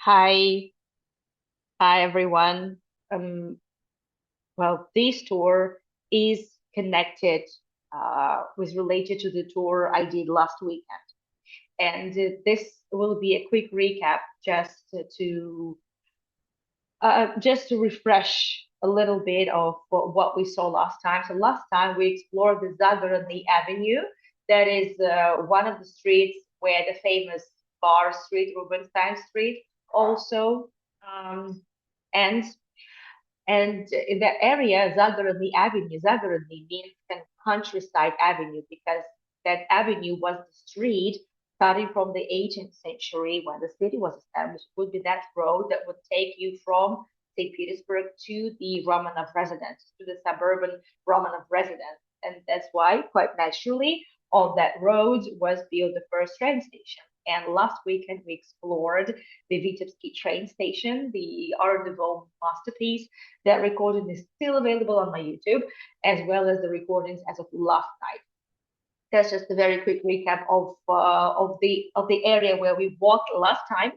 Hi, hi everyone. Um, well, this tour is connected, was related to the tour I did last weekend. And this will be a quick recap just to refresh a little bit of what we saw last time. So last time we explored the Zagorodny Avenue. That is one of the streets where the famous Bar Street, Rubinstein Street, also um, ends. And in that area, Zagorodny means kind of countryside avenue because that avenue was the street starting from the 18th century when the city was established. It would be that road that would take you from St. Petersburg to the Romanov residence, to the suburban Romanov residence. And that's why, quite naturally, on that road was built the first train station. And last weekend, we explored the Vitebsky train station, the Art Nouveau masterpiece. That recording is still available on my YouTube, as well as the recordings as of last night. That's just a very quick recap of the area where we walked last time.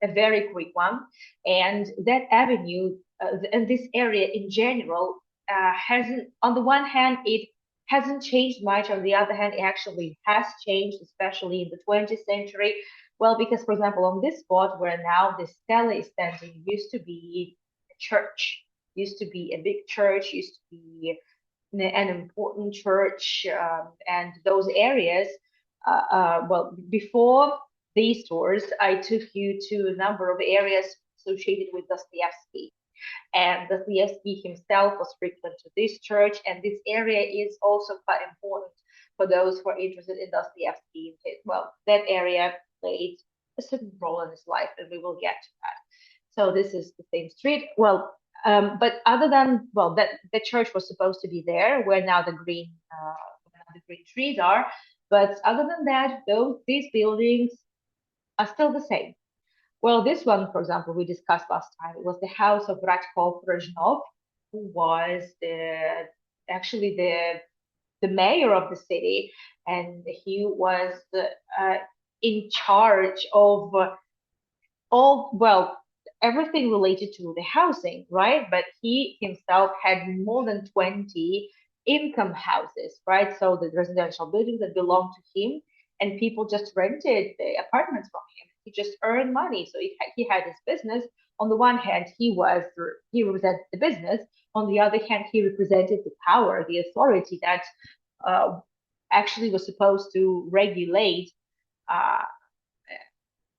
A very quick one, and that avenue and this area in general hasn't. On the one hand, it hasn't changed much. On the other hand, it actually has changed, especially in the 20th century. Well, because for example, on this spot where now the stele is standing, used to be a church, used to be a big church, used to be an important church, and those areas. Well, before these tours, I took you to a number of areas associated with Dostoevsky. And Dostoevsky himself was frequent to this church, and this area is also quite important for those who are interested in Dostoevsky. Well, that area played a certain role in his life, and we will get to that. So this is the same street. Well, but other than well, that the church was supposed to be there, where now the green trees are. But other than that, these buildings are still the same. Well, this one, for example, we discussed last time. It was the house of Radko Brezhnov, who was actually the mayor of the city, and he was in charge of all, well, everything related to the housing, right? But he himself had more than 20 income houses, right? So the residential buildings that belonged to him, and people just rented the apartments from him. He just earned money. So he had his business. On the one hand, he represented the business. On the other hand, he represented the power, the authority that uh, actually was supposed to regulate uh,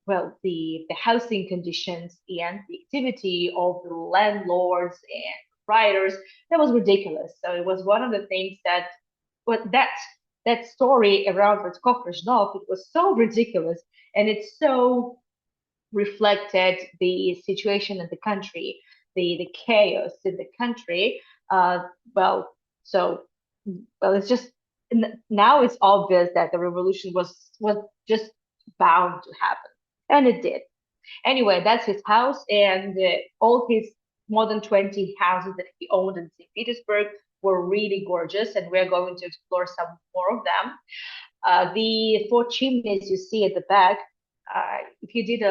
the housing conditions and the activity of the landlords and proprietors. That was ridiculous. So it was one of the things that, but that story around Radkov Brezhnov, it was so ridiculous, and it so reflected the situation in the country, the chaos in the country. Uh, well, so well, it's just now it's obvious that the revolution was just bound to happen, and it did. Anyway, that's his house, and all his more than 20 houses that he owned in St. Petersburg were really gorgeous, and we're going to explore some more of them. The four chimneys you see at the back, if you did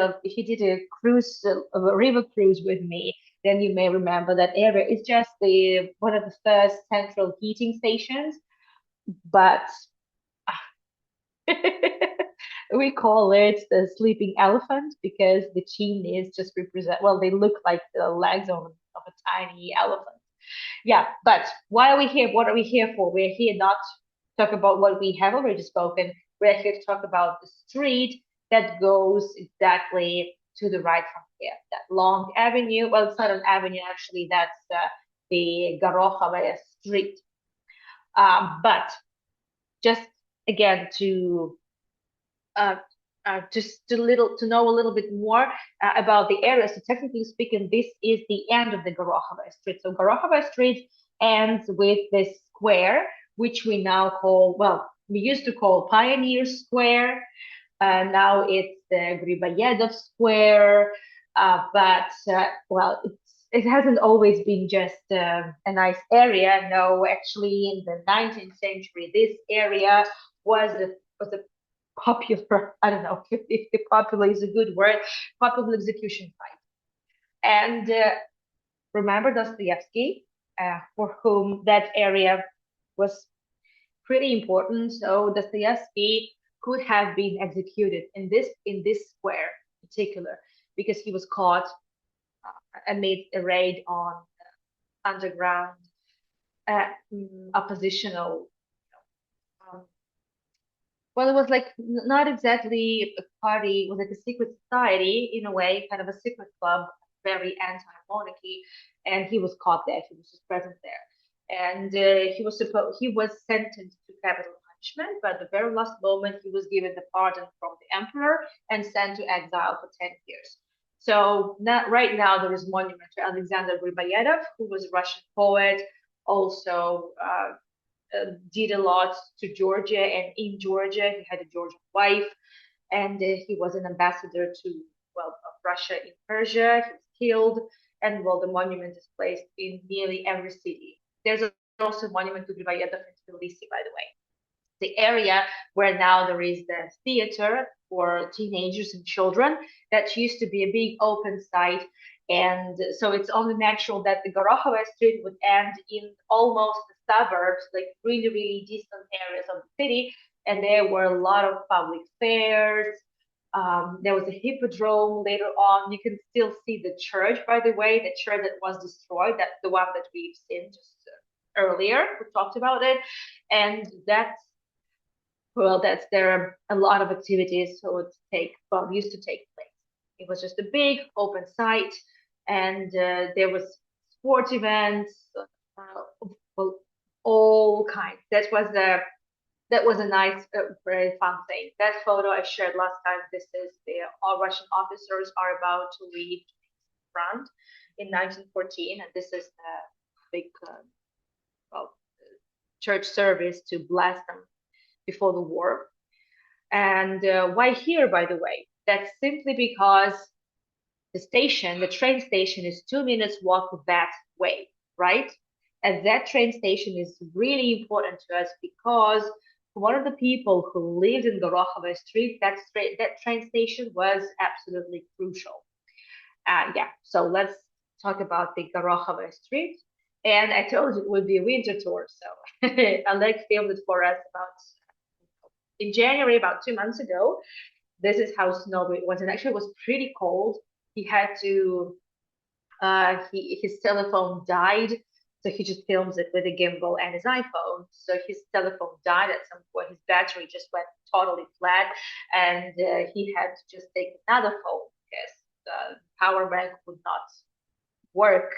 a cruise, a river cruise with me, then you may remember that area is just the one of the first central heating stations, but we call it the sleeping elephant because the chimneys just represent, well, they look like the legs of a tiny elephant. Yeah, but why are we here? What are we here for? We're here not to talk about what we have already spoken. We're here to talk about the street that goes exactly to the right from here. That long avenue. Well, it's not an avenue, actually. That's the Gorokhovaya Street. But just again uh, to know a little bit more about the area. So technically speaking, this is the end of the Gorokhovaya Street. So Gorokhovaya Street ends with this square, which we now call, well, we used to call Pioneer Square. Now it's the Griboyedov Square. But it hasn't always been just a nice area. No, actually, in the 19th century, this area was a popular, I don't know if the popular is a good word, popular execution site. And remember Dostoevsky, for whom that area was pretty important. So Dostoevsky could have been executed in this square in particular because he was caught and made a raid on underground oppositional. Um, well, it was like not exactly a party, it was like a secret society in a way, kind of a secret club, very anti-monarchy, and he was caught there. He was just present there, and he was sentenced to capital punishment, but at the very last moment he was given the pardon from the emperor and sent to exile for 10 years. So not, right now there is a monument to Alexander Griboyedov, who was a Russian poet, also did a lot to Georgia, and in Georgia he had a Georgian wife, and he was an ambassador to of Russia in Persia. He was killed, and well, the monument is placed in nearly every city. There's also a monument to Grigori in Tbilisi, by the way. The area where now there is the theater for teenagers and children, that used to be a big open site. And so it's only natural that the Gorokhovaya Street would end in almost the suburbs, like really, really distant areas of the city. And there were a lot of public fairs. There was a hippodrome later on. You can still see the church, by the way, the church that was destroyed, that's the one that we've seen just earlier. We talked about it. And that's there are a lot of activities so used to take place. It was just a big open site, and there was sport events, well, all kinds. That was a nice, very fun thing. That photo I shared last time. This is all Russian officers are about to leave front in 1914, and this is the big well, church service to bless them before the war. And why here, by the way? That's simply because the train station is 2 minutes walk that way, right? And that train station is really important to us because one of the people who lived in Gorokhovaya Street, that train station was absolutely crucial. Yeah, so let's talk about the Gorokhovaya Street. And I told you it would be a winter tour, so Oleg filmed it for us about in January, about 2 months ago. This is how snowy it was, and actually it was pretty cold. He had to, his telephone died, so he just films it with a gimbal and his iPhone. So his telephone died at some point. His battery just went totally flat, and he had to just take another phone because the power bank would not work,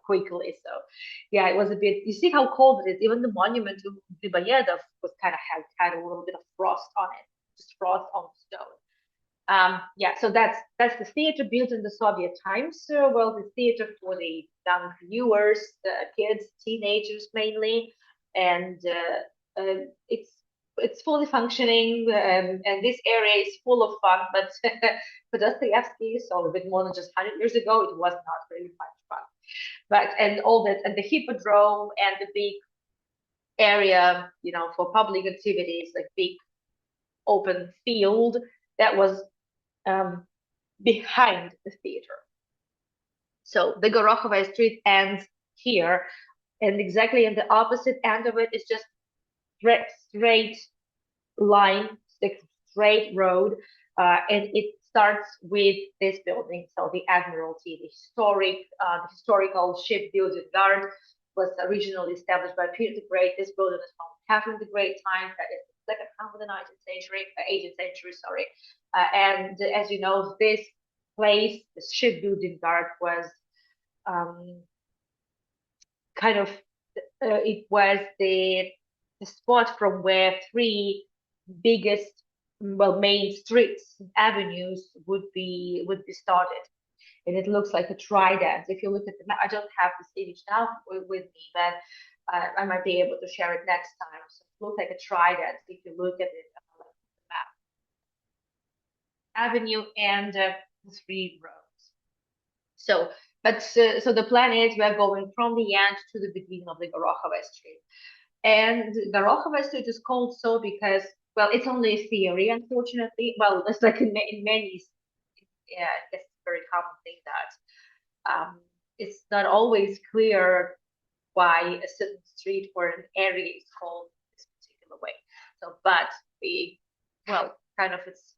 quickly. So yeah, it was a bit. You see how cold it is. Even the monument to Griboyedov was had a little bit of frost on it, just frost on the stone. Yeah, so that's the theater built in the Soviet times. Well, the theater for the young viewers, kids, teenagers mainly, and it's fully functioning, and this area is full of fun. But for Dostoevsky, so a bit more than just 100 years ago, it was not really much fun. But and all that, and the hippodrome and the big area, for public activities, like big open field that was um, behind the theater. So the Gorokhovaya Street ends here, and exactly in the opposite end of it is just straight line, straight road, and it starts with this building. So the Admiralty, the historical shipbuilding guard, was originally established by Peter the Great. This building is from Catherine the Great times. That is the second half of the 19th century, 18th century, sorry. And as you know, this place, the shipbuilding guard, was kind of it was the spot from where three biggest, main streets, avenues would be started, and it looks like a trident. If you look at the map, I don't have this image now with me, but I might be able to share it next time. So it looks like a trident if you look at it on the map. Avenue and the three roads. So, so the plan is we're going from the end to the beginning of the Gorokhovaya Street. And Gorokhovaya Street is called so because well, it's only a theory, unfortunately. Well, it's like in many, yeah, it's a very common thing that it's not always clear why a certain street or an area is called this particular way. So, but we, well, kind of it's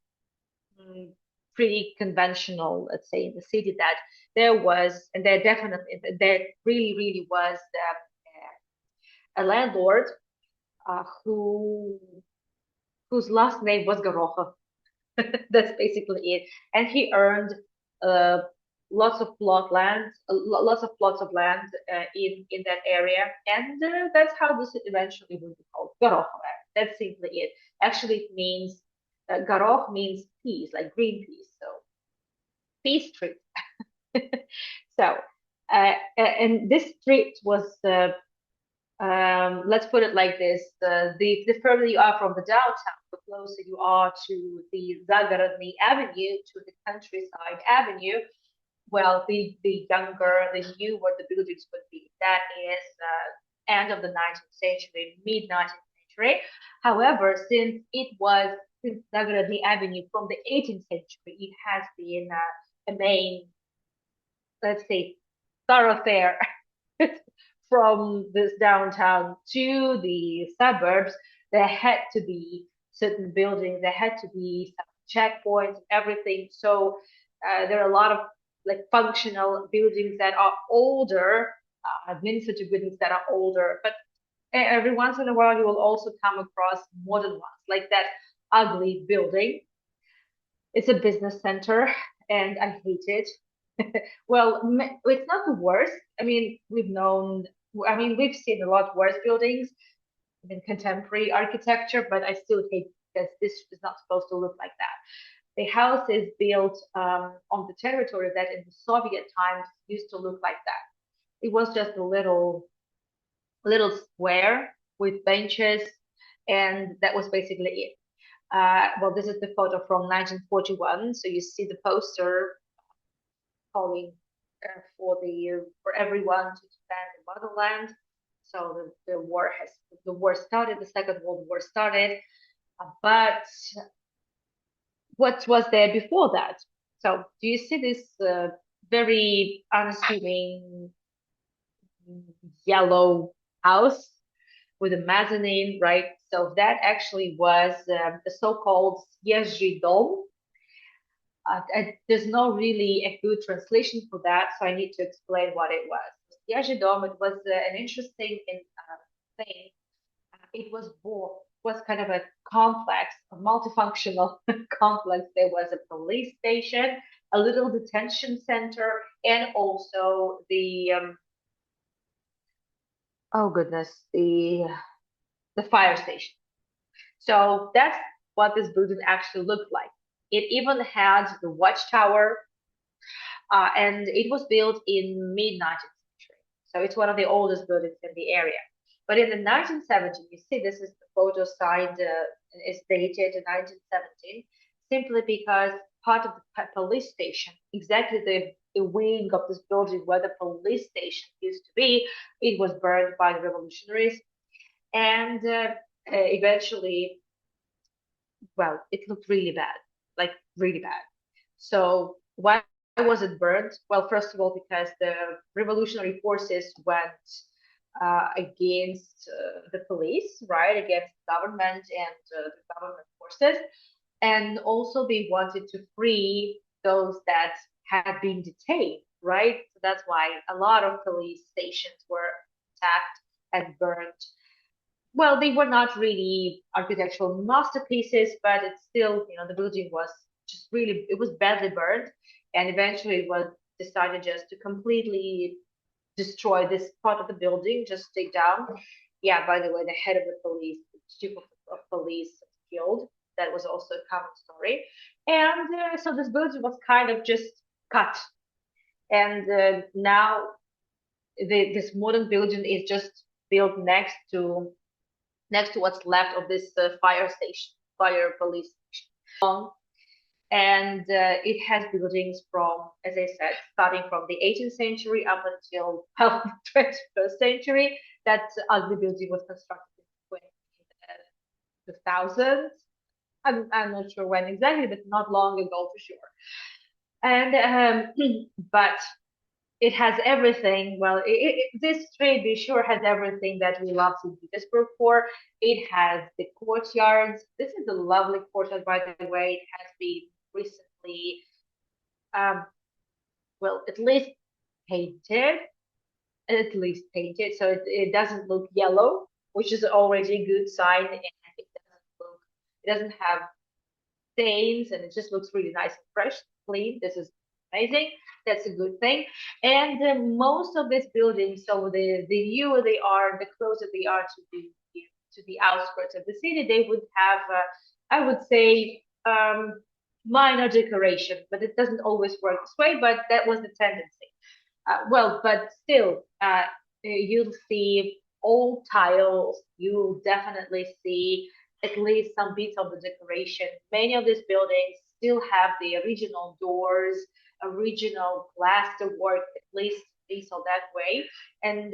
mm, pretty conventional, let's say, in the city that there was, and there really, really was a landlord who whose last name was Gorokhov. That's basically it. And he earned uh, lots of plots of land in that area, and that's how this eventually will be called Gorokhovaya. That's simply it. Actually, it means Gorokh means peas, like green peas. So Peace Street. So, and this street was let's put it like this: the further you are from the downtown, the closer you are to the Zagorodny Avenue, to the countryside avenue. Well, the younger, the newer the buildings would be. That is end of the 19th century, mid 19th century. However, since Zagorodny Avenue from the 18th century, it has been a main, let's say, thoroughfare from this downtown to the suburbs. There had to be certain buildings, there had to be some checkpoints, everything. So there are a lot of like functional buildings that are older, administrative buildings that are older, but every once in a while you will also come across modern ones, like that ugly building. It's a business center, and I hate it. Well, it's not the worst. I mean, we've seen a lot worse buildings in contemporary architecture, but I still hate because this is not supposed to look like that. The house is built on the territory that in the Soviet times used to look like that. It was just a little square with benches, and that was basically it. Well, this is the photo from 1941. So you see the poster calling for everyone to defend the motherland. So the war started, the Second World War started, but what was there before that? So do you see this very unassuming yellow house with a mezzanine, right? So that actually was the so-called Siezhий dom. There's no really a good translation for that, so I need to explain what it was. Siezhий dom, it was an interesting thing. It was kind of a complex, a multifunctional complex. There was a police station, a little detention center, and also the oh goodness, the fire station. So that's what this building actually looked like. It even had the watchtower, and it was built in mid 19th century. So it's one of the oldest buildings in the area. But in the 1970s, you see this is the photo signed, is dated in 1917, simply because part of the police station, exactly the wing of this building where the police station used to be, it was burned by the revolutionaries. And eventually, well, it looked really bad, like really bad. So why was it burned? Well, first of all, because the revolutionary forces went against the police, right, against the government and the government forces, and also they wanted to free those that had been detained, right? So that's why a lot of police stations were attacked and burned. Well, they were not really architectural masterpieces, but it's still, the building was just really, it was badly burned, and eventually it was decided just to completely destroy this part of the building, just take down. Yeah, by the way, the head of the police, the chief of police was killed. That was also a common story. And so this building was kind of just cut. And now this modern building is just built next to what's left of this fire station, fire police station. And it has buildings from, as I said, starting from the 18th century up until well, the 21st century. That ugly building was constructed in the 2000s. I'm not sure when exactly, but not long ago for sure. And but it has everything. Well, this street, be sure, has everything that we love St. Petersburg for. It has the courtyards. This is a lovely courtyard, by the way. It has been recently, um, well, painted, at least painted, so it doesn't look yellow, which is already a good sign, and it doesn't have stains, and it just looks really nice and fresh, clean. This is amazing. That's a good thing. And most of these buildings, so the newer they are, the closer they are to the outskirts of the city, they would have, I would say, minor decoration, but it doesn't always work this way. But that was the tendency. Well, but still, you'll see old tiles. You'll definitely see at least some bits of the decoration. Many of these buildings still have the original doors, original plasterwork, at least this or that way. And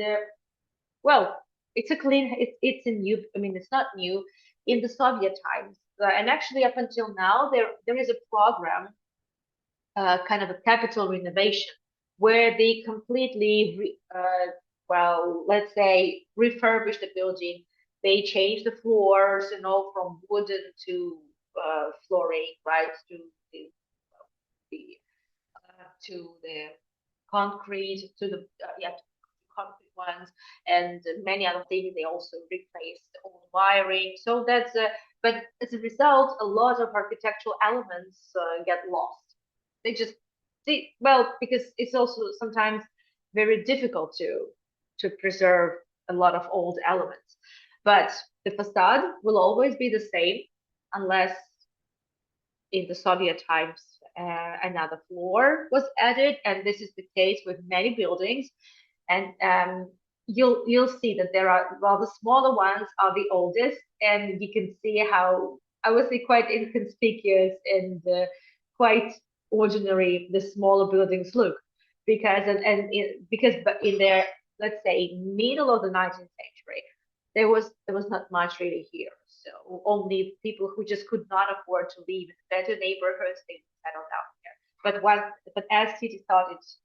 well, it's a clean. It's a new. I mean, it's not new. In the Soviet times, and actually up until now, there is a program, kind of a capital renovation, where they completely, well, let's say, refurbish the building. They change the floors, from wooden to flooring, right, the to the concrete, to the yeah, to concrete ones, and many other things. They also replaced old wiring. So that's but as a result, a lot of architectural elements get lost. They just well, because it's also sometimes very difficult to preserve a lot of old elements. But the facade will always be the same unless in the Soviet times another floor was added, and this is the case with many buildings. And you'll see that there are, well, the smaller ones are the oldest, and you can see how, I would say, quite inconspicuous and quite ordinary the smaller buildings look, because because in their, let's say, middle of the 19th century, there was not much really here. So only people who just could not afford to live in better neighborhoods, they settled down here. But as city started to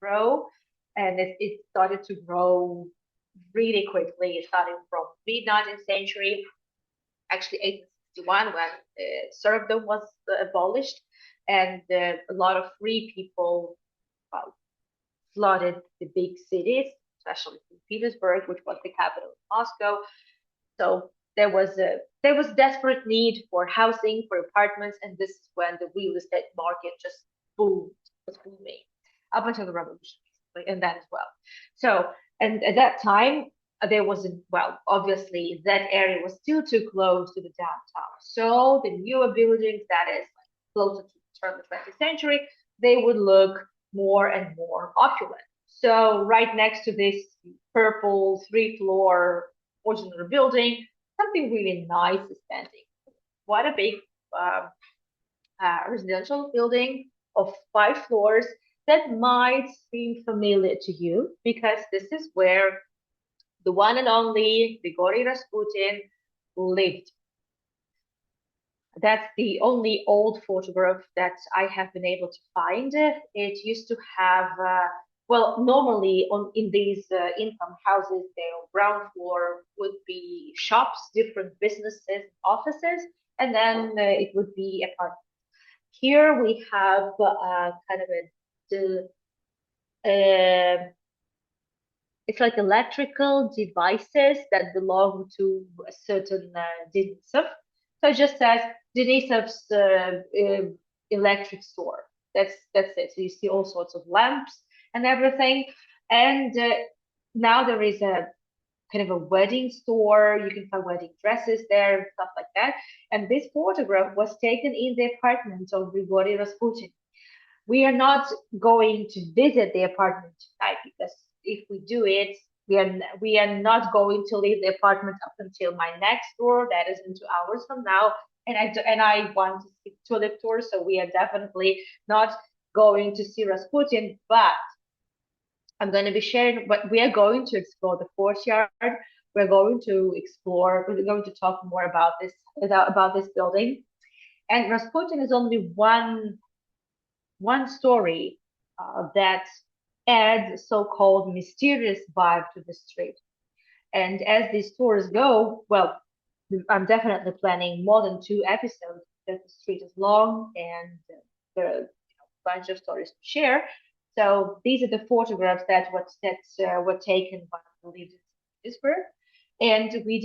grow, and it started to grow really quickly, starting from mid 19th century, actually 1861, when serfdom was abolished, and a lot of free people uh, flooded the big cities, especially St. Petersburg, which was the capital of Moscow. So there was desperate need for housing, for apartments, and this is when the real estate market just boomed, was booming up until the revolution, basically, and then as well. So, and at that time, there wasn't, well, obviously that area was still too close to the downtown. So the newer buildings, that is like closer to the turn of the 20th century, they would look more and more opulent. So right next to this purple three-floor ordinary building, something really nice is standing. What a big uh, residential building of 5 floors that might seem familiar to you, because this is where the one and only Grigori Rasputin lived. That's the only old photograph that I have been able to find. It used to have, well, normally in these income houses, their ground floor would be shops, different businesses, offices, and then it would be apartments. Here we have kind of it's like electrical devices that belong to a certain Denisov. So it just says Denisov's electric store. That's it. So you see all sorts of lamps and everything. And now there is a kind of a wedding store. You can find wedding dresses there and stuff like that. And this photograph was taken in the apartment of Grigori Rasputin. We are not going to visit the apartment tonight, because if we do it, we are not going to leave the apartment up until my next tour. That is in 2 hours from now, and I want to see tulip tour, so we are definitely not going to see Rasputin. But I'm going to be sharing. But we are going to explore the courtyard. We're going to explore. We're going to talk more about this building, And Rasputin is only one story that adds so-called mysterious vibe to the street. And as these tours go, well, I'm definitely planning more than 2 episodes because the street is long and there are a bunch of stories to share. So these are the photographs that were taken by the lived in Petersburg. And we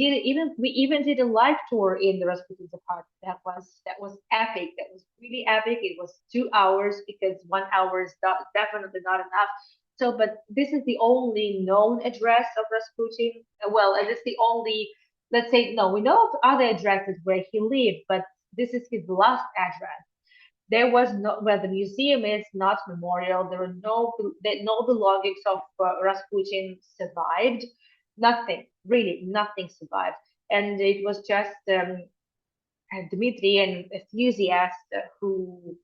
even did a live tour in the Rasputin's apartment. That was epic. That was really epic. It was 2 hours because 1 hour is definitely not enough. So, but this is the only known address of Rasputin. Well, and it's the only, let's say, no, we know of other addresses where he lived, but this is his last address. There was no, well, the museum is not memorial. There are no belongings of Rasputin survived. Nothing, really, nothing survived. And it was just Dmitry, an enthusiast who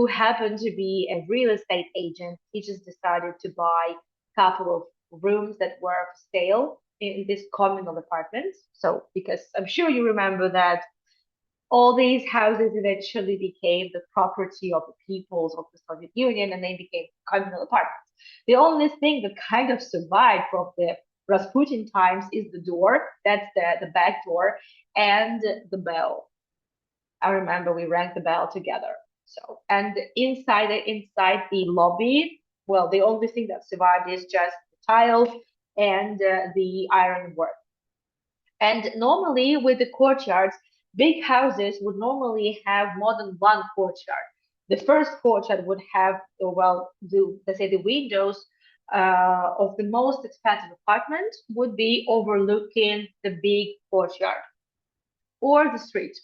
happened to be a real estate agent. He just decided to buy a couple of rooms that were for sale in this communal apartment. So, because I'm sure you remember that all these houses eventually became the property of the peoples of the Soviet Union and they became communal apartments. The only thing that kind of survived from the Rasputin times is the door, that's the back door, and the bell. I remember we rang the bell together. So, and inside the lobby, well, the only thing that survived is just the tiles and the ironwork. And normally with the courtyards, big houses would normally have more than one courtyard. The first courtyard would have, well, let's say the windows of the most expensive apartment would be overlooking the big courtyard or the street.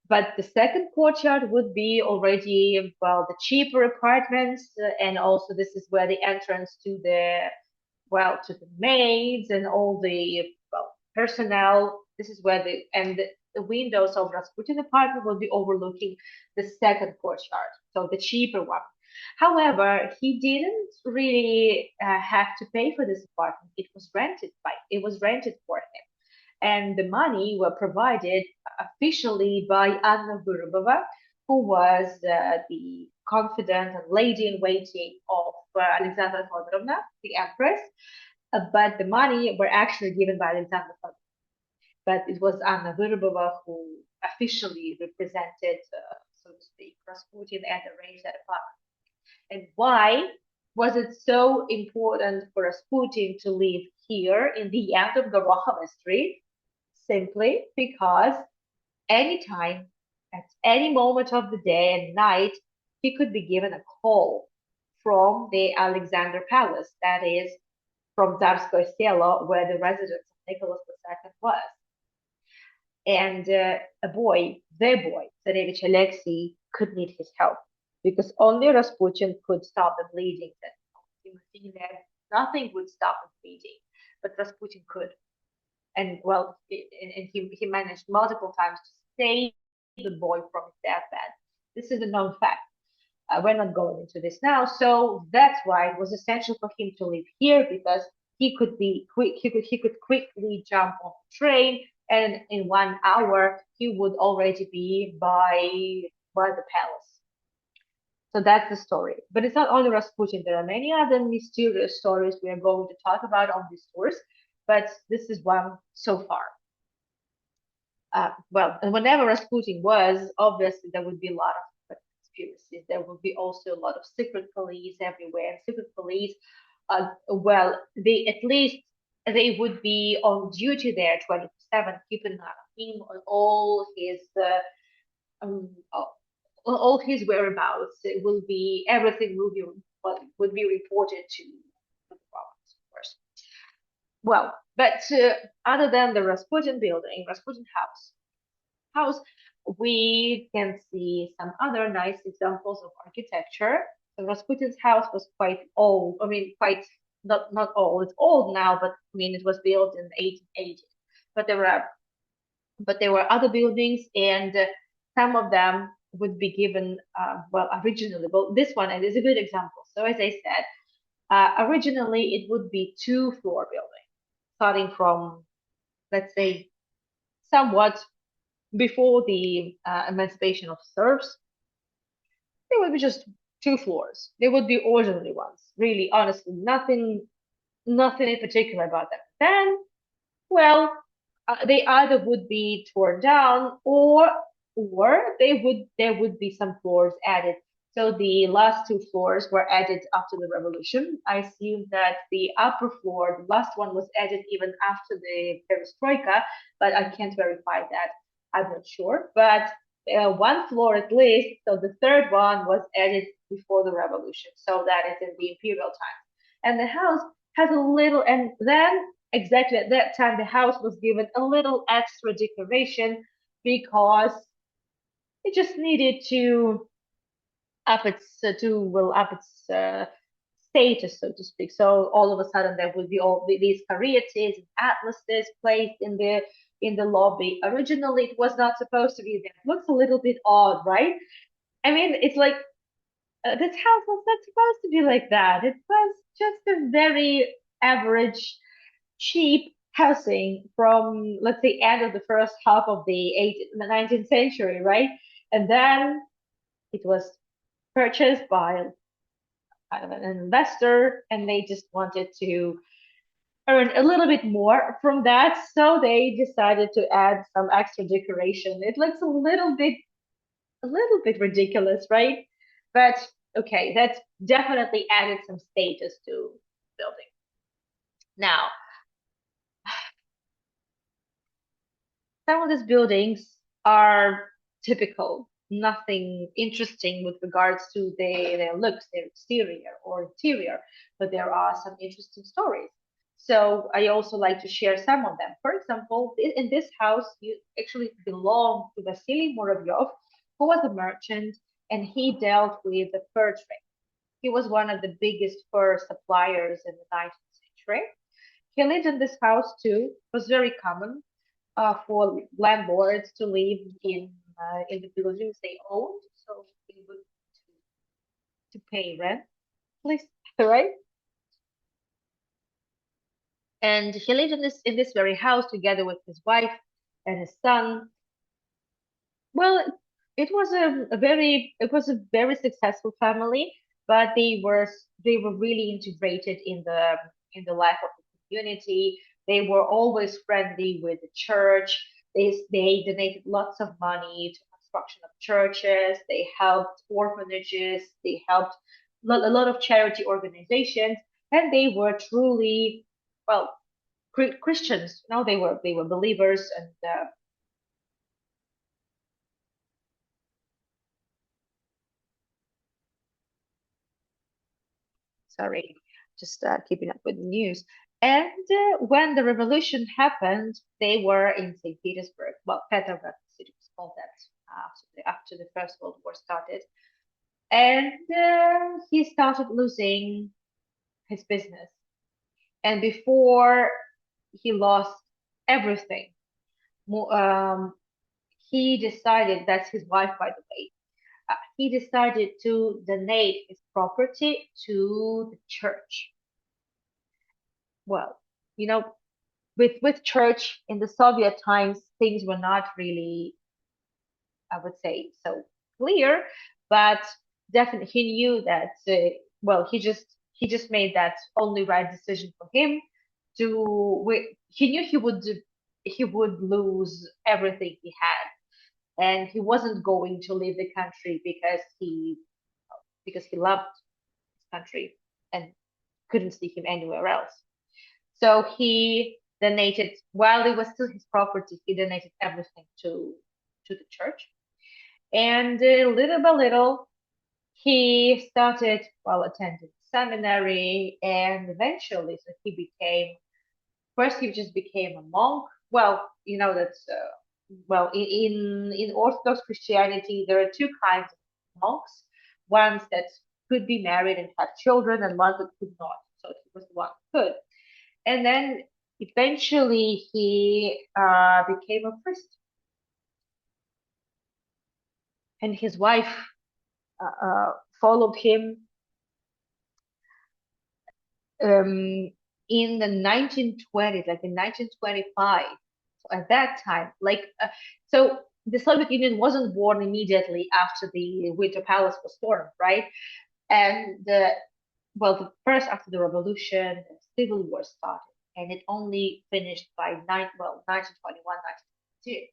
But the second courtyard would be already, well, the cheaper apartments, and also this is where the entrance to the maids and all the, well, personnel. This is where the windows of Rasputin apartment will be overlooking the second courtyard, so the cheaper one. However, he didn't really have to pay for this apartment. It was rented for him, and the money were provided officially by Anna Gurubova, who was the confidant and lady in waiting of Alexandra Fedorovna, the empress. But the money were actually given by Alexandra Fedorovna. But it was Anna Gurubova who officially represented, so to speak, Rasputin and arranged that apartment. And why was it so important for Rasputin to live here in the end of Gorokhovaya Street? Simply because anytime, at any moment of the day and night, he could be given a call from the Alexander Palace, that is, from Tsarskoye Selo, where the residence of Nicholas II was. And a boy, their boy, Tsarevich Alexei, could need his help because only Rasputin could stop the bleeding. That nothing would stop the bleeding, but Rasputin could. And well, and he managed multiple times to save the boy from his deathbed. This is a known fact. We're not going into this now. So that's why it was essential for him to live here because he could be quick. He could quickly jump on the train, and in 1 hour he would already be by the palace. So that's the story. But it's not only Rasputin. There are many other mysterious stories we are going to talk about on these tours. But this is one so far. Well, and whenever Rasputin was, obviously there would be a lot of conspiracies. There would be also a lot of secret police everywhere. And secret police, well, they at least they would be on duty there 24/7, keeping an eye on him, on um, all his whereabouts. It will be everything would be reported to the province, of course. Well, but other than the Rasputin building, Rasputin house, we can see some other nice examples of architecture. So Rasputin's house was quite old. I mean, quite not old. It's old now, but I mean, it was built in the 1880s. But there were other buildings, and some of them would be given well originally. Well, this one is a good example. So as I said, originally it would be two-floor building, starting from, let's say, somewhat before the emancipation of serfs, there would be just two floors. They would be ordinary ones, really, honestly, nothing in particular about them. Then, well, they either would be torn down or there would be some floors added. So the last two floors were added after the revolution. I assume that the upper floor, the last one, was added even after the perestroika, but I can't verify that. I'm not sure. But one floor at least, so the third one was added before the revolution. So that is in the imperial times. And the house has a little, and then exactly at that time, the house was given a little extra decoration because it just needed to up its status, so to speak. So all of a sudden, there would be all these caryatids and atlases placed in the lobby. Originally, it was not supposed to be there. It looks a little bit odd, right? I mean, it's like this house was not supposed to be like that. It was just a very average cheap housing from, let's say, end of the first half of the 19th century, right? And then it was purchased by an investor, and they just wanted to earn a little bit more from that, so they decided to add some extra decoration. It looks a little bit ridiculous, right? But okay, that's definitely added some status to building. Now, some of these buildings are typical, nothing interesting with regards to their looks, their exterior or interior, but there are some interesting stories. So I also like to share some of them. For example, in this house, you actually belong to Vasily Muravyov, who was a merchant and he dealt with the fur trade. He was one of the biggest fur suppliers in the 19th century. He lived in this house too. It was very common for landlords to live in the buildings they owned, so they would to pay rent, please, right? And he lived in this very house together with his wife and his son. Well, it was a very successful family, but they were really integrated in the life of the community. They were always friendly with the church. They donated lots of money to construction of churches. They helped orphanages. They helped a lot of charity organizations, and they were truly well Christians. You know, they were believers and sorry, just keeping up with the news. And when the revolution happened, they were in Saint Petersburg. Well, Petrograd city was called that after the First World War started. And he started losing his business. And before he lost everything, he decided, that's his wife, by the way, he decided to donate his property to the church. Well, you know, with church in the Soviet times, things were not really, I would say, so clear, but definitely he knew that. Well, he just made that only right decision for him. He knew he would lose everything he had, and he wasn't going to leave the country because he loved his country and couldn't see him anywhere else. So he donated, while it was still his property, he donated everything to the church. And little by little, he started, well, attending seminary, and eventually, so he became, first he just became a monk. Well, you know, that's, well, in Orthodox Christianity, there are two kinds of monks, ones that could be married and have children, and ones that could not. So he was the one who could. And then eventually he became a priest, and his wife followed him in the 1920s, like in 1925. So at that time, like, so the Soviet Union wasn't born immediately after the Winter Palace was stormed, right? And the first after the revolution, the civil war started, and it only finished by 1921, 1922.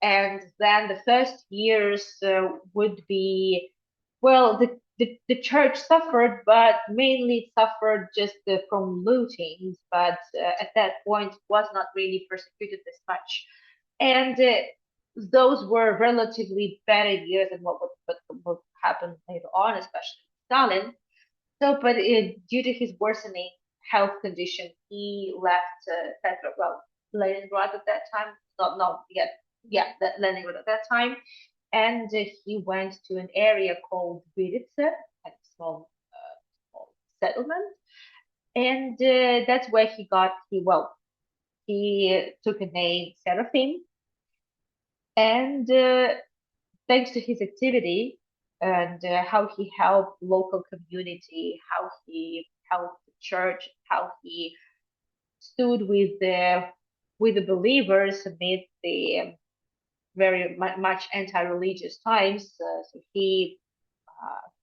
And then the first years would be, well, the church suffered, but mainly it suffered just from lootings. But at that point, was not really persecuted as much. And those were relatively better years than what happened later on, especially Stalin. So, but due to his worsening health condition, he left Leningrad at that time. Not yet, yeah, Leningrad at that time, and he went to an area called Viritsa, a small settlement, and that's where he took a name Seraphim, and thanks to his activity and how he helped local community, how he helped the church, how he stood with the believers amid the very much anti-religious times. So he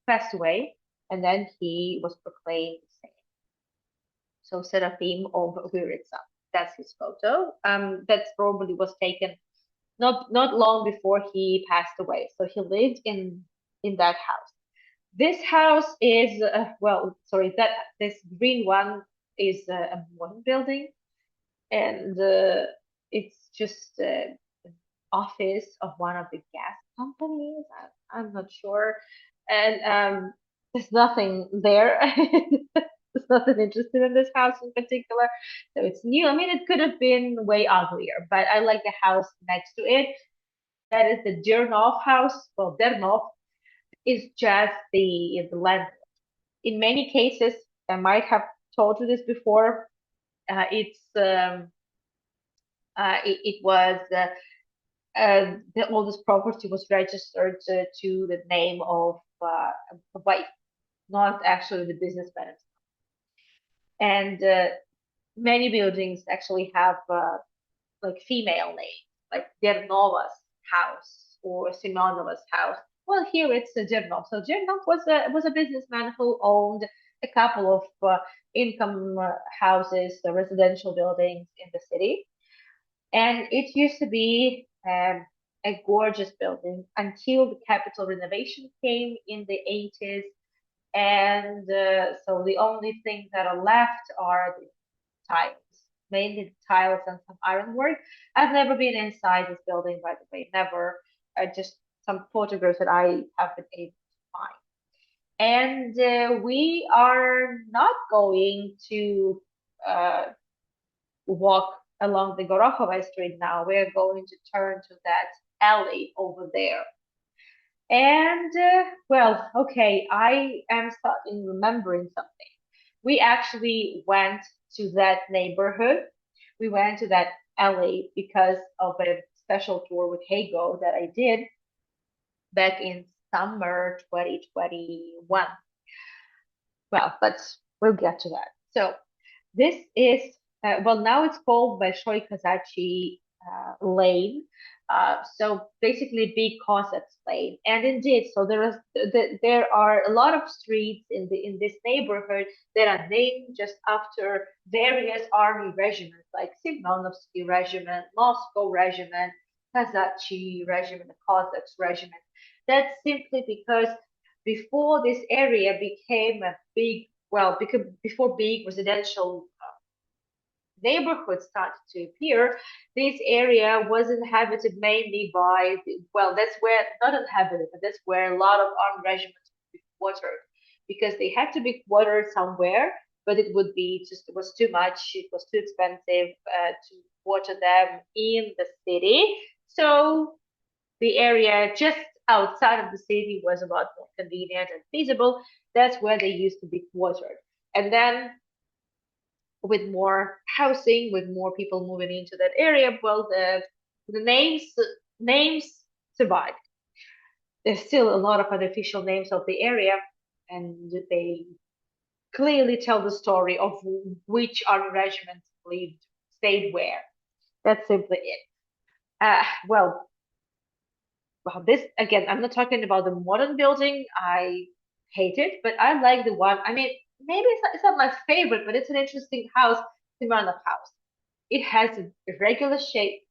passed away, and then he was proclaimed saint. So Seraphim of Viritsa. That's his photo. That probably was taken not long before he passed away. So he lived in that house. This house is sorry, that this green one is a modern building, and it's just an office of one of the gas companies. I'm not sure, and there's nothing there. There's nothing interesting in this house in particular. So it's new. I mean, it could have been way uglier, but I like the house next to it. That is the Dernov house. Well, Dernov is just the land. In many cases, I might have told you this before. It was all this property was registered to the name of a wife, not actually the businessman. And many buildings actually have like female names, like Dernova's house or Simonova's house. Well, here it's Dernov. So Dernov was a businessman who owned a couple of income houses, residential buildings in the city, and it used to be a gorgeous building until the capital renovation came in the 80s. And so the only things that are left are the tiles, mainly the tiles and some ironwork. I've never been inside this building, by the way, never. Just some photographs that I have been able to find. And we are not going to uh, walk along the Gorokhovaya Street now. We're going to turn to that alley over there. And okay, I am starting remembering something. We actually went to that neighborhood. We went to that alley because of a special tour with Hago that I did back in summer 2021. But we'll get to that. So this is, now it's called Большой Казачий Lane. So basically big concepts lane. And indeed, so there are a lot of streets in this neighborhood that are named just after various army regiments, like Semyonovsky Regiment, Moscow Regiment, Kazachi Regiment, Cossacks Regiment. That's simply because before this area became a big, before big residential neighborhoods started to appear, this area was inhabited mainly by, that's where, not inhabited, but that's where a lot of armed regiments would be quartered, because they had to be quartered somewhere, but it was too much, it was too expensive to quarter them in the city. So the area just outside of the city was a lot more convenient and feasible. That's where they used to be quartered. And then with more housing, with more people moving into that area, the names survived. There's still a lot of unofficial names of the area, and they clearly tell the story of which army regiments stayed where. That's simply it. Well, well, this again, I'm not talking about the modern building. I hate it, but I like the one. I mean, maybe it's not my favorite, but it's an interesting house, Simanov house. It has a irregular shape,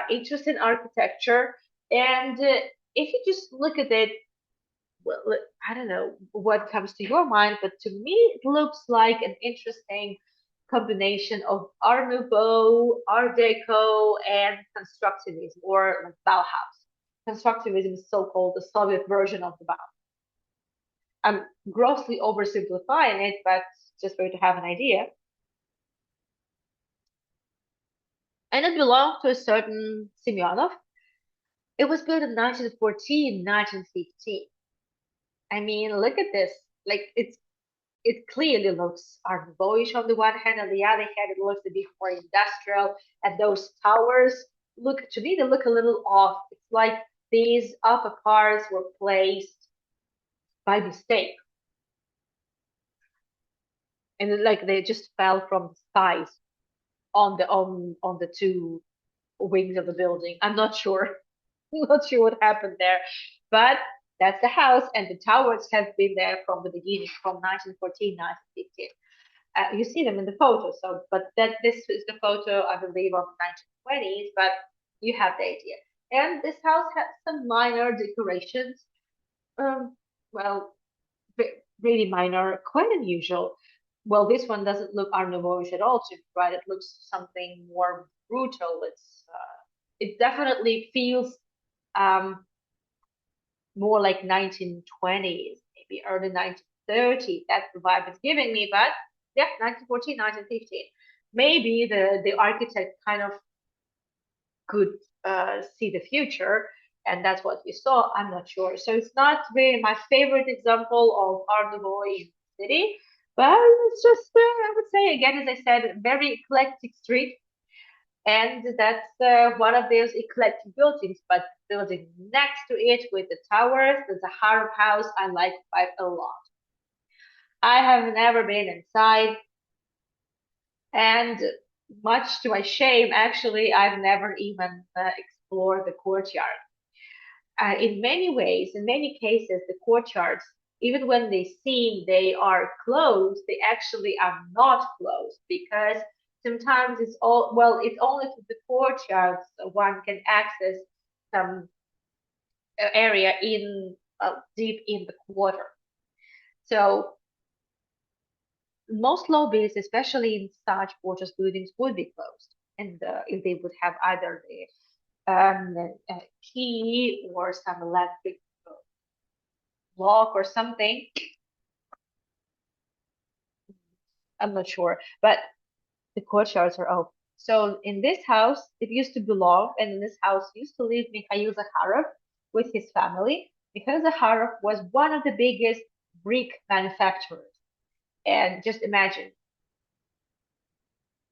interesting architecture, and if you just look at it, well, I don't know what comes to your mind, but to me, it looks like an interesting combination of Art Nouveau, Art Deco, and constructivism, or like Bauhaus. Constructivism is so-called the Soviet version of the Bauhaus. I'm grossly oversimplifying it, but just for you to have an idea. And it belonged to a certain Semyonov. It was built in 1914, 1915. I mean, look at this. Like it clearly looks Art Nouveau-ish on the one hand, on the other hand, it looks a bit more industrial. And those towers look to me, they look a little off. It's like these upper parts were placed by mistake, and like they just fell from the skies on the two wings of the building. I'm not sure. Not sure what happened there, but that's the house, and the towers have been there from the beginning, from 1914, 1915. You see them in the photo. So, but that this is the photo, I believe, of 1920s. But you have the idea. And this house has some minor decorations. Um, well, really minor, quite unusual. Well, this one doesn't look Art Nouveau-ish at all to me, right? It looks something more brutal. It definitely feels um, more like 1920s, maybe early 1930s. That's the vibe it's giving me. But yeah, 1914, 1915. Maybe the architect kind of could see the future, and that's what we saw. I'm not sure. So it's not really my favorite example of Art Nouveau in the city, but it's just, I would say, again, as I said, very eclectic street. And that's one of those eclectic buildings, but building next to it with the towers, the Zaharov house, I like quite a lot. I have never been inside, and much to my shame, actually, I've never even explored the courtyard. In many ways, in many cases, the courtyards, even when they seem they are closed, they actually are not closed because sometimes it's all, well, it's only to the courtyards one can access some area in deep in the quarter. So most lobbies, especially in such fortress buildings, would be closed, and if they would have either the key or some electric lock or something. I'm not sure, but the courtyards are open. So in this house, it used to belong, and in this house used to live Mikhail Zakharov with his family. Mikhail Zakharov was one of the biggest brick manufacturers. And just imagine,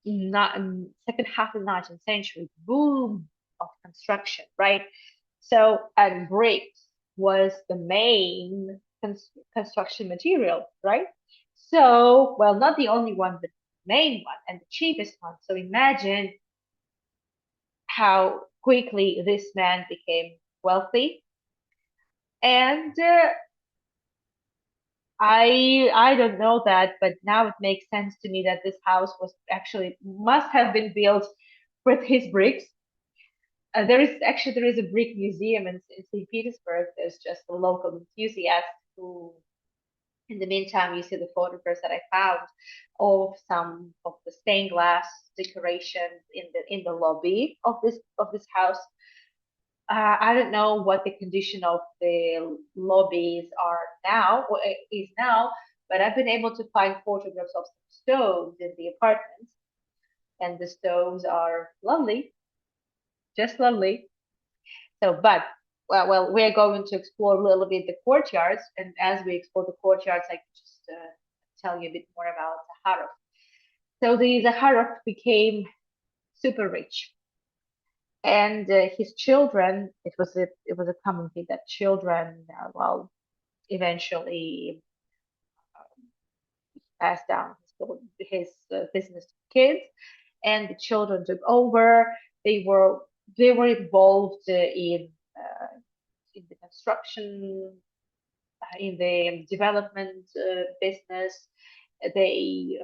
not second half of the 19th century, boom of construction, right? So, and bricks was the main construction material, right? So, well, not the only one, but the main one and the cheapest one. So imagine how quickly this man became wealthy. And I don't know that, but now it makes sense to me that this house was actually must have been built with his bricks. There is a brick museum in St. Petersburg. There's just a local enthusiast who, in the meantime, you see the photographs that I found of some of the stained glass decorations in the lobby of this house. I don't know what the condition of the lobbies are now or is now, but I've been able to find photographs of some stoves in the apartments, and the stoves are lovely, just lovely. So, but we're going to explore a little bit the courtyards, and as we explore the courtyards, I can just tell you a bit more about Zakharov. So the Zakharov became super rich, and his children. It was a common thing that children, well, eventually passed down his business to kids, and the children took over. They were they were involved in in the construction, in the development business. They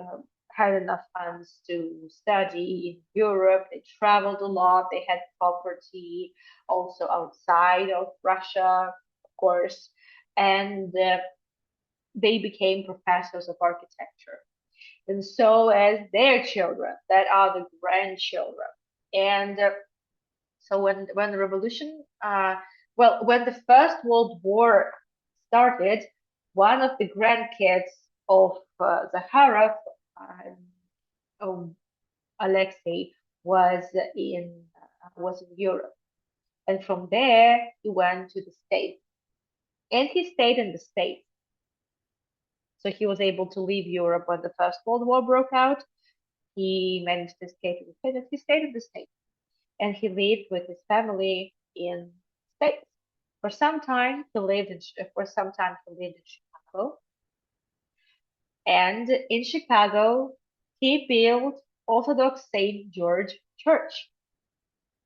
had enough funds to study in Europe. They traveled a lot. They had property also outside of Russia, of course, and they became professors of architecture. And so as their children, that are the grandchildren. And so when the revolution, when the First World War started, one of the grandkids of Zakharov, um, Alexei, was in Europe, and from there he went to the States, and he stayed in the States. So he was able to leave Europe when the First World War broke out. He managed to escape to the States, and he stayed in the States, and he lived with his family in the States. For some time he lived in Chicago, and in Chicago he built Orthodox St. George Church.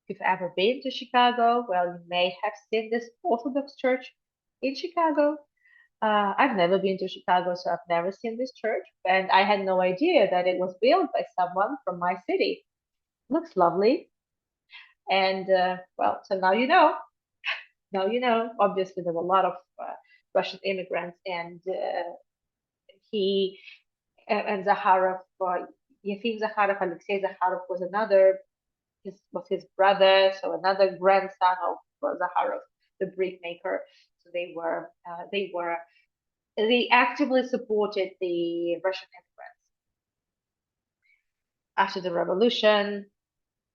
If you've ever been to Chicago, well, you may have seen this Orthodox church in Chicago. I've never been to Chicago, so I've never seen this church, and I had no idea that it was built by someone from my city. Looks lovely, and well, so now you know. Now you know. Obviously, there were a lot of Russian immigrants, and he and Zakharov, Yefim Zakharov, Alexei Zakharov was his brother, so another grandson of Zakharov, the brick maker. So they actively supported the Russian immigrants. After the revolution,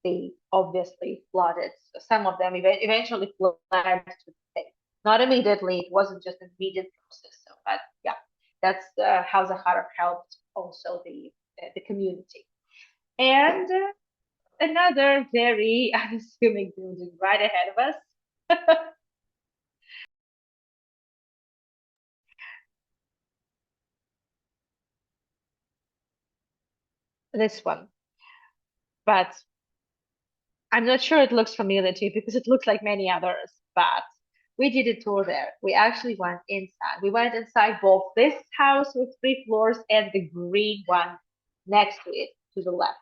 they obviously flooded. So some of them eventually fled to the States. Not immediately, it wasn't just an immediate process. So, but yeah, that's how Zakharov helped also the community. And another very unassuming building right ahead of us. This one. But I'm not sure it looks familiar to you because it looks like many others. But we did a tour there. We actually went inside. We went inside both this house with 3 floors and the green one next to it to the left.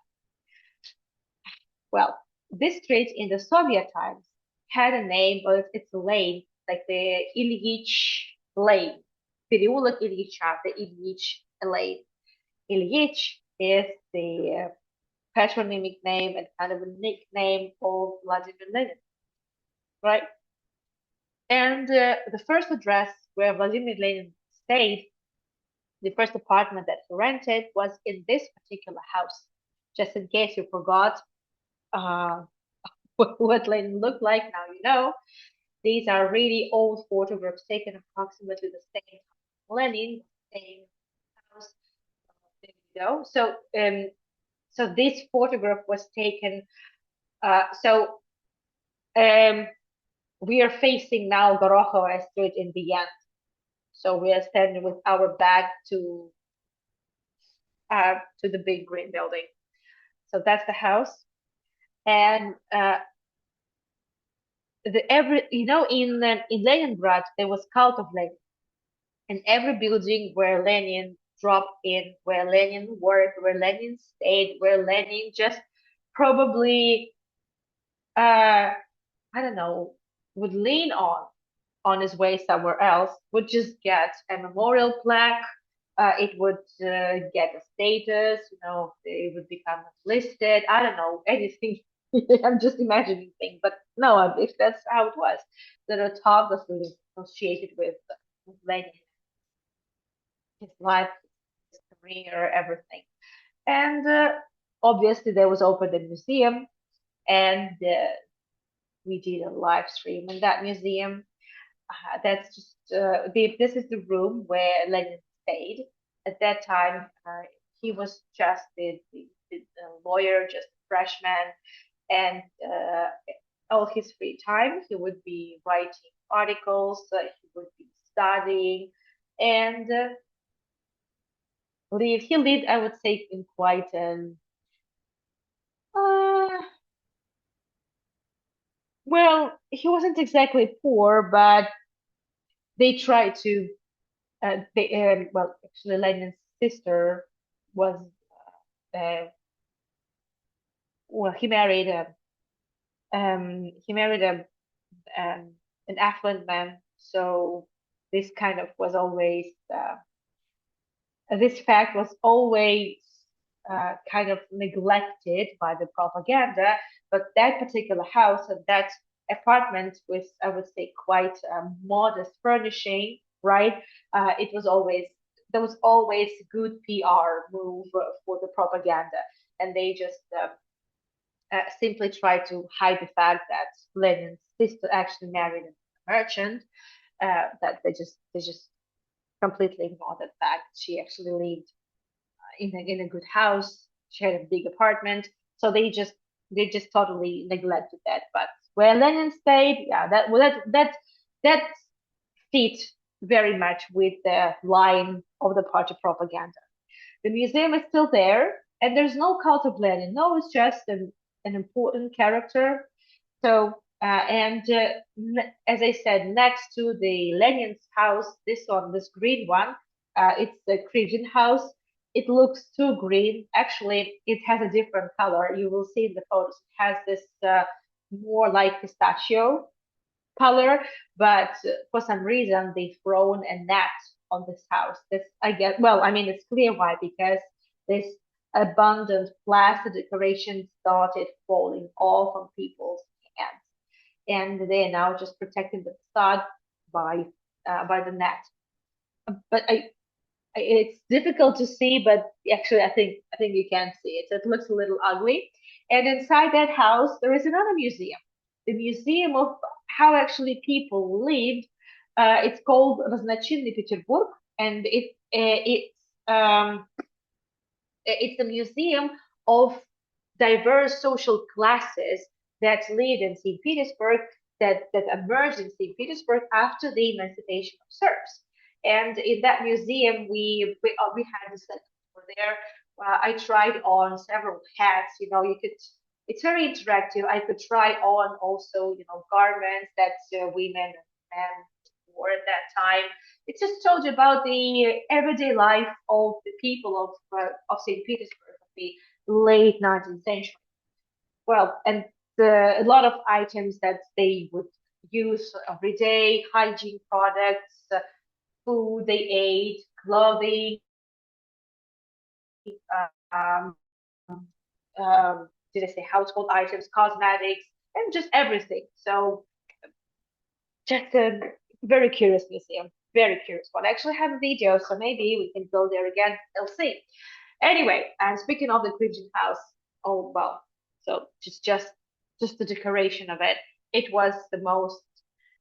Well, this street in the Soviet times had a name, but it's a lane, like the Ilyich Lane. Переулок Ильича, the Ilyich Lane. Ilyich is the patronymic name and kind of a nickname of Vladimir Lenin, right? And the first address where Vladimir Lenin stayed, the first apartment that he rented, was in this particular house. Just in case you forgot uh, what Lenin looked like, now you know. These are really old photographs taken approximately the same time. Lenin, same house. There you go. So this photograph was taken. So we are facing now Gorokhovaya Street in the end. So we are standing with our back to the big green building. So that's the house, and in Leningrad there was cult of Lenin, and every building where Lenin dropped in, where Lenin worked, where Lenin stayed, where Lenin just probably I don't know, would lean on his way somewhere else, would just get a memorial plaque. It would get a status, it would become listed. I don't know, anything. I'm just imagining things, but no, if that's how it was, the top was really associated with Lenin, his life, his career, everything. And obviously, there was opened a museum, and we did a live stream in that museum. That's just this is the room where Lenin stayed. At that time, he was just the lawyer, just a freshman, and all his free time he would be writing articles, he would be studying, and he lived, I would say, in quite an uh, Well, he wasn't exactly poor, but they tried to. Well, actually, Lenin's sister was. Uh, well, he married an affluent man, so this kind of was always this fact was always kind of neglected by the propaganda. But that particular house and that apartment with, I would say, quite modest furnishing, right? It was always There was always good PR move for the propaganda, and they just simply tried to hide the fact that Lenin's sister actually married a merchant. They just completely ignored that fact. She actually lived in a good house. She had a big apartment, so they just totally neglected that. But where Lenin stayed, yeah, that fit very much with the line of the party propaganda. The museum is still there, and there's no cult of Lenin. No, it's just an important character. So, as I said, next to the Lenin's house, this green one, it's the Krivin house. It looks too green. Actually, it has a different color. You will see in the photos. It has this more like pistachio color, but for some reason they've thrown a net on this house. This, I guess, well, I mean, it's clear why, because this abundant plaster decoration started falling off on people's hands, and they are now just protecting the facade by by the net. But it's difficult to see, but actually, I think you can see it. It looks a little ugly. And inside that house, there is another museum, the museum of how actually people lived. It's called Saint Petersburg, and it's a museum of diverse social classes that lived in St. Petersburg, that emerged in St. Petersburg after the emancipation of Serbs. And in that museum, we had this tour there. I tried on several hats. You could. It's very interactive. I could try on also, garments that women and men wore at that time. It just told you about the everyday life of the people of St. Petersburg of the late 19th century. Well, and a lot of items that they would use every day, hygiene products, food they ate, clothing, um, did I say household items, cosmetics, and just everything. So just a very curious museum, very curious one. I actually have a video, so maybe we can go there again. We'll see. Anyway, and speaking of the Christian house, oh well, so just the decoration of it. It was the most.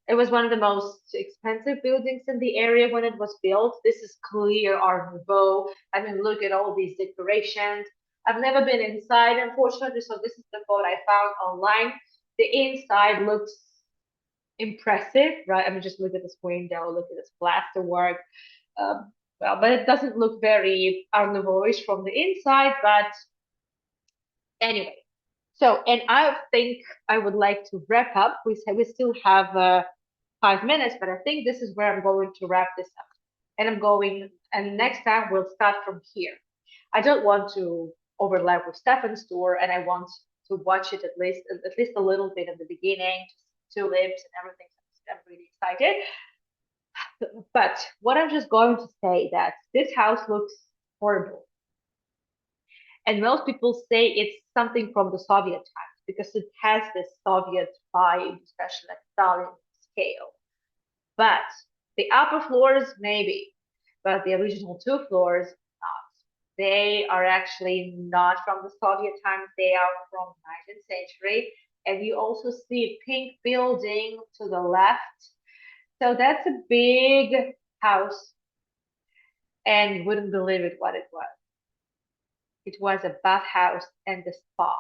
It was one of the most expensive buildings in the area when it was built. This is clear Art Nouveau. I mean, look at all these decorations. I've never been inside, unfortunately, so this is the photo I found online. The inside looks impressive, right? I mean, just look at this window, look at this plasterwork. Well, but it doesn't look very Art Nouveau-ish from the inside. But anyway, so and I think I would like to wrap up. We still have 5 minutes, but I think this is where I'm going to wrap this up. And next time we'll start from here. I don't want to overlap with Stefan's tour, and I want to watch it at least a little bit at the beginning, tulips and everything. I'm really excited. But what I'm just going to say that this house looks horrible. And most people say it's something from the Soviet times because it has this Soviet vibe, especially at Stalin scale. But the upper floors, maybe, but the original two floors, not. They are actually not from the Soviet times. They are from the 19th century. And you also see a pink building to the left. So that's a big house. And you wouldn't believe it what it was. It was a bathhouse and a spa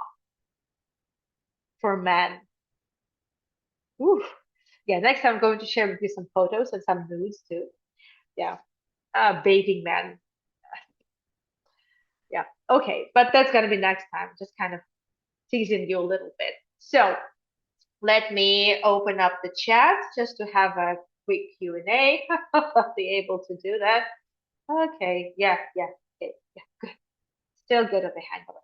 for men. Ooh. Yeah, next time I'm going to share with you some photos and some nudes too. Yeah. Bathing men. Yeah. Okay. But that's gonna be next time. Just kind of teasing you a little bit. So Let me open up the chat just to have a quick Q&A. I'll be able to do that. Okay, yeah, okay, yeah, good. Still good at the hang of it.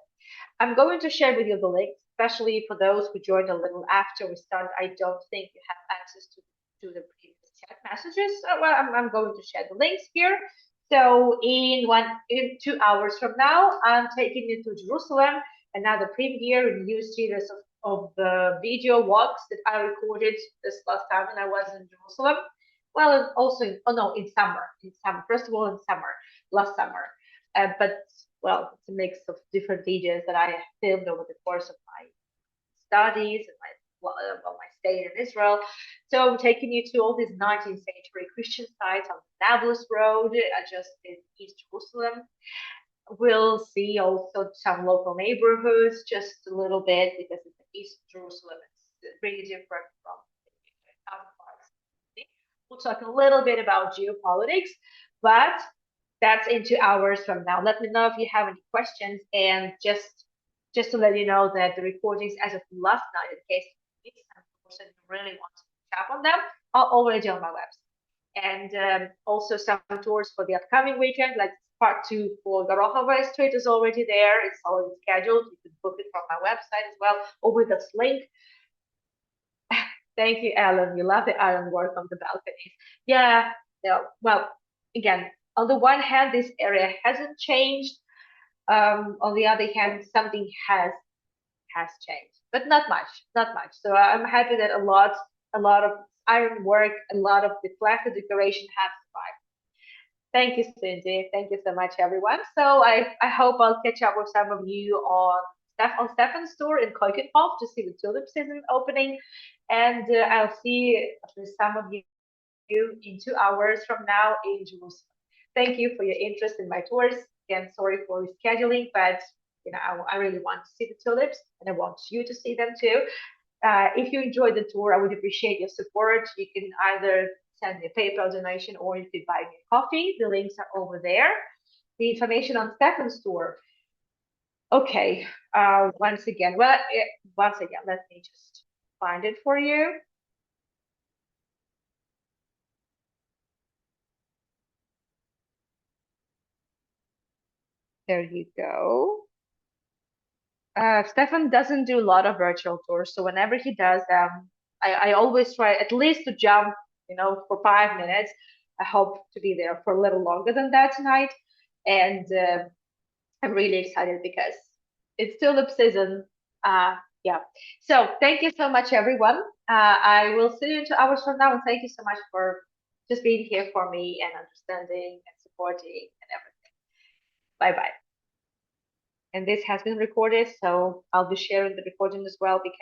I'm going to share with you the link, especially for those who joined a little after we started. I don't think you have access to the previous chat messages. Well, I'm going to share the links here. So in 2 hours from now, I'm taking you to Jerusalem, another premiere in new series of the video walks that I recorded this last time when I was in Jerusalem. Well, and also oh no, in summer. First of all, in summer, last summer. But well, it's a mix of different videos that I filmed over the course of my studies and my stay in Israel. So I'm taking you to all these 19th century Christian sites on the Nablus Road, just in East Jerusalem. We'll see also some local neighborhoods, just a little bit, because it's in East Jerusalem. It's really different from other parts. We'll talk a little bit about geopolitics, but that's in 2 hours from now. Let me know if you have any questions, and just to let you know that the recordings as of last night, in case you missed some person who really wants to tap on them, are already on my website. And also some tours for the upcoming weekend, like part 2 for Gorokhovaya Street is already there. It's already scheduled. You can book it from my website as well, or with this link. Thank you, Alan. You love the ironwork on the balconies. Yeah, no, well, again, on the one hand, this area hasn't changed. On the other hand, something has changed, but not much, not much. So I'm happy that a lot of ironwork, a lot of the plaster decoration has survived. Thank you, Cindy. Thank you so much, everyone. So I hope I'll catch up with some of you on Stefan's store in Keukenhof to see the tulip season opening, and I'll see some of you in 2 hours from now in Jerusalem. Thank you for your interest in my tours. Again, sorry for rescheduling, but I really want to see the tulips, and I want you to see them too. If you enjoyed the tour, I would appreciate your support. You can either send me a PayPal donation, or you could buy me a coffee. The links are over there. The information on Stefan's tour. Okay. Once again, let me just find it for you. There you go. Stefan doesn't do a lot of virtual tours, so whenever he does them, I always try at least to jump, for 5 minutes. I hope to be there for a little longer than that tonight, and I'm really excited because it's tulip season. Yeah. So thank you so much, everyone. I will see you in 2 hours from now, and thank you so much for just being here for me and understanding and supporting and everything. Bye bye. And this has been recorded, so I'll be sharing the recording as well because